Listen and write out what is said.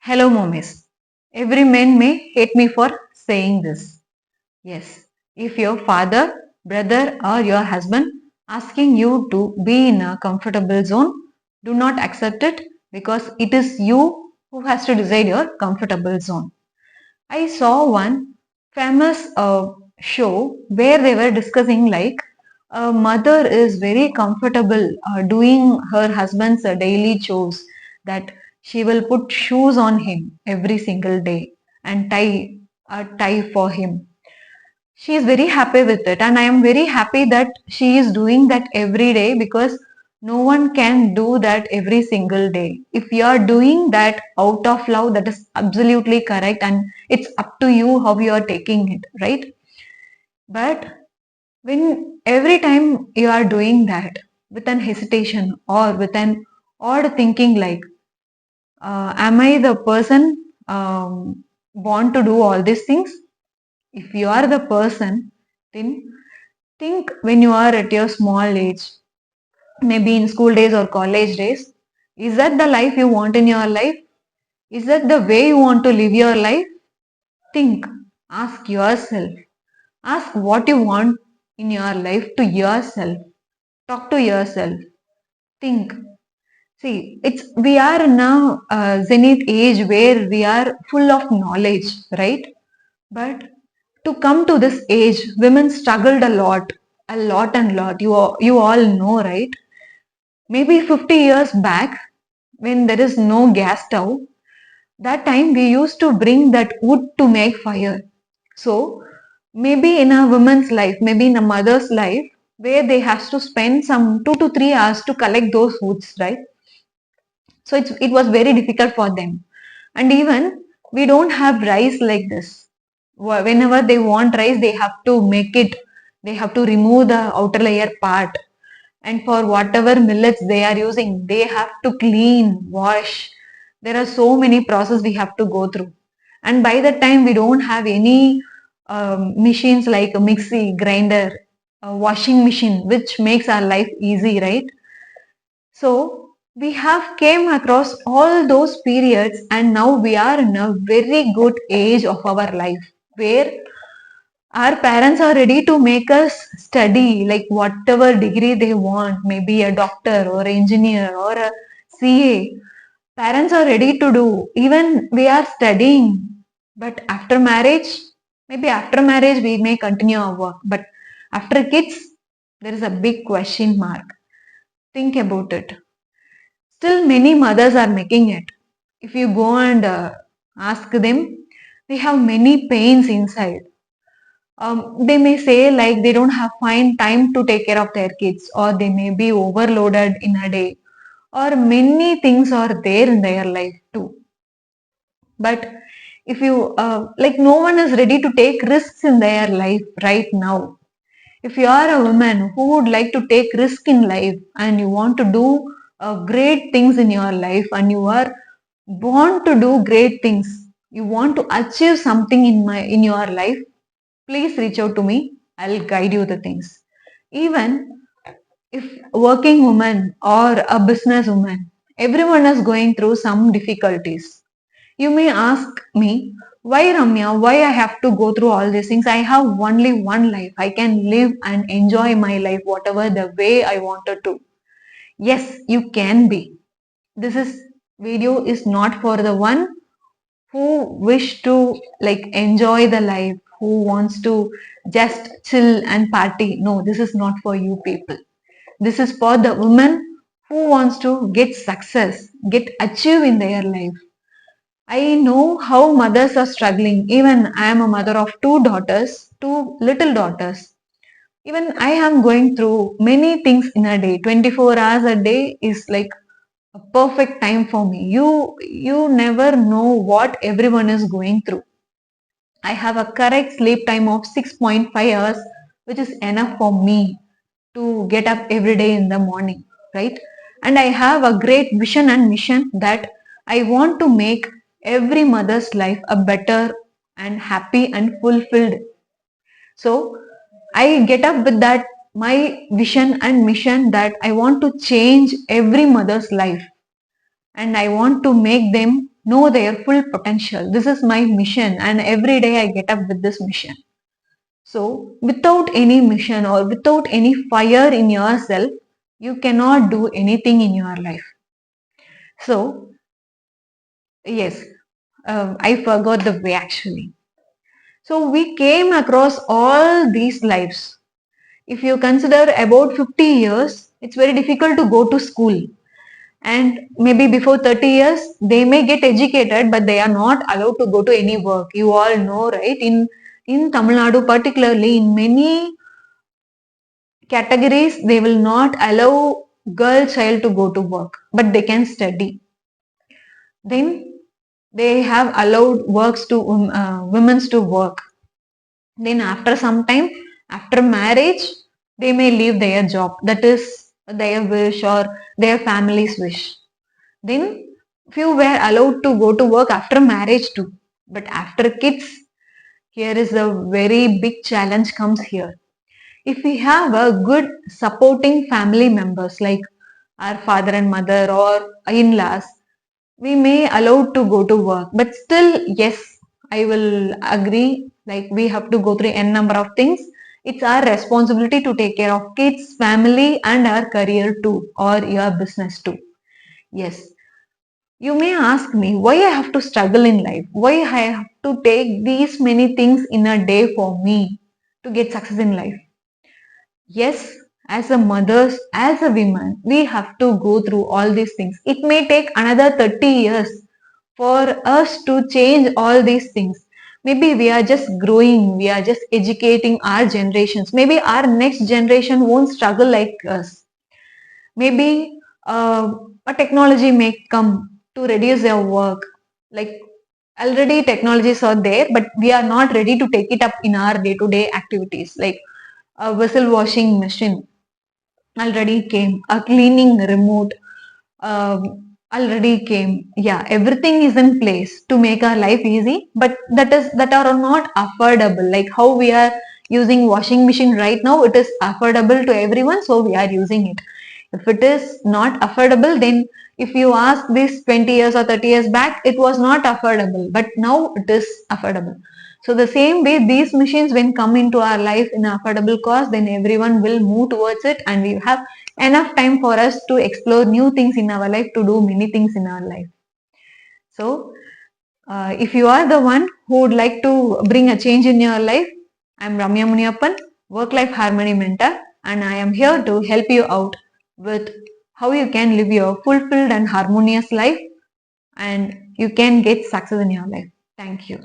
Hello, mommies. Every man may hate me for saying this. Yes, if your father, brother, or your husband asking you to be in a comfortable zone, do not accept it because it is you who has to decide your comfortable zone. I saw one famous show where they were discussing like a mother is very comfortable doing her husband's daily chores, that she will put shoes on him every single day and tie a tie for him. She is very happy with it, and I am very happy that she is doing that every day because no one can do that every single day. If you are doing that out of love, that is absolutely correct, and it's up to you how you are taking it, right? But when every time you are doing that with an hesitation or with an odd thinking like, am I the person born to do all these things? If you are the person, then think when you are at your small age, maybe in school days or college days, is that the life you want in your life? Is that the way you want to live your life? Think, ask yourself, ask what you want in your life to yourself, talk to yourself, think. See, it's we are now zenith age where we are full of knowledge, right? But to come to this age, women struggled a lot and lot. You all know, right? Maybe 50 years back, when there is no gas stove, that time we used to bring that wood to make fire. So maybe in a woman's life, maybe in a mother's life, where they have to spend some 2 to 3 hours to collect those woods, right? So it was very difficult for them. And even we don't have rice like this. Whenever they want rice, they have to make it, they have to remove the outer layer part. And for whatever millets they are using, they have to clean, wash. There are so many processes we have to go through. And by that time, we don't have any machines like a mixie, grinder, a washing machine, which makes our life easy, right? So we have came across all those periods, and now we are in a very good age of our life where our parents are ready to make us study like whatever degree they want, maybe a doctor or engineer or a CA. Parents are ready to do. Even we are studying. But after marriage, maybe after marriage we may continue our work. But after kids, there is a big question mark. Think about it. Still, many mothers are making it. If you go and ask them, they have many pains inside. They may say like they don't have find time to take care of their kids, or they may be overloaded in a day, or many things are there in their life too. But if you like, no one is ready to take risks in their life right now. If you are a woman who would like to take risk in life and you want to do great things in your life, and you are born to do great things, you want to achieve something in your life, please reach out to me. I'll guide you the things. Even if working woman or a business woman, everyone is going through some difficulties. You may ask me, why Ramya, why I have to go through all these things? I have only one life. I can live and enjoy my life whatever the way I wanted to. Yes, you can be. This is video is not for the one who wish to like enjoy the life, who wants to just chill and party. No, this is not for you people. This is for the woman who wants to get success, get achieve in their life. I know how mothers are struggling. Even I am a mother of two daughters, two little daughters. Even I am going through many things in a day. 24 hours a day is like a perfect time for me. You never know what everyone is going through. I have a correct sleep time of 6.5 hours, which is enough for me to get up every day in the morning, right? And I have a great vision and mission that I want to make every mother's life a better and happy and fulfilled. So I get up with that my vision and mission that I want to change every mother's life, and I want to make them know their full potential. This is my mission, and every day I get up with this mission. So, without any mission or without any fire in yourself, you cannot do anything in your life. So, yes, I forgot the way actually. So, we came across all these lives. If you consider about 50 years, it's very difficult to go to school. And maybe before 30 years, they may get educated, but they are not allowed to go to any work. You all know, right? In Tamil Nadu, particularly in many categories, they will not allow girl child to go to work, but they can study. Then they have allowed works to women's to work. Then after some time, after marriage, they may leave their job. That is their wish or their family's wish. Then few were allowed to go to work after marriage too. But after kids, here is a very big challenge comes here. If we have a good supporting family members like our father and mother or in-laws, we may allowed to go to work. But still, yes, I will agree. Like we have to go through n number of things. It's our responsibility to take care of kids, family, and our career too, or your business too. Yes, you may ask me why I have to struggle in life, why I have to take these many things in a day for me to get success in life. Yes, as a mothers, as a woman, we have to go through all these things. It may take another 30 years for us to change all these things. Maybe we are just growing, we are just educating our generations. Maybe our next generation won't struggle like us. Maybe a technology may come to reduce their work. Like already technologies are there, but we are not ready to take it up in our day-to-day activities. Like a vessel washing machine already came, a cleaning remote already came. Yeah, everything is in place to make our life easy, but that are not affordable. Like how we are using washing machine right now, it is affordable to everyone, so we are using it. If it is not affordable, then if you ask this 20 years or 30 years back, it was not affordable, but now it is affordable. So the same way these machines when come into our life in affordable cost, then everyone will move towards it and we have enough time for us to explore new things in our life, to do many things in our life. So if you are the one who would like to bring a change in your life, I am Ramya Muniappan, Work-Life Harmony Mentor, and I am here to help you out with how you can live your fulfilled and harmonious life and you can get success in your life. Thank you.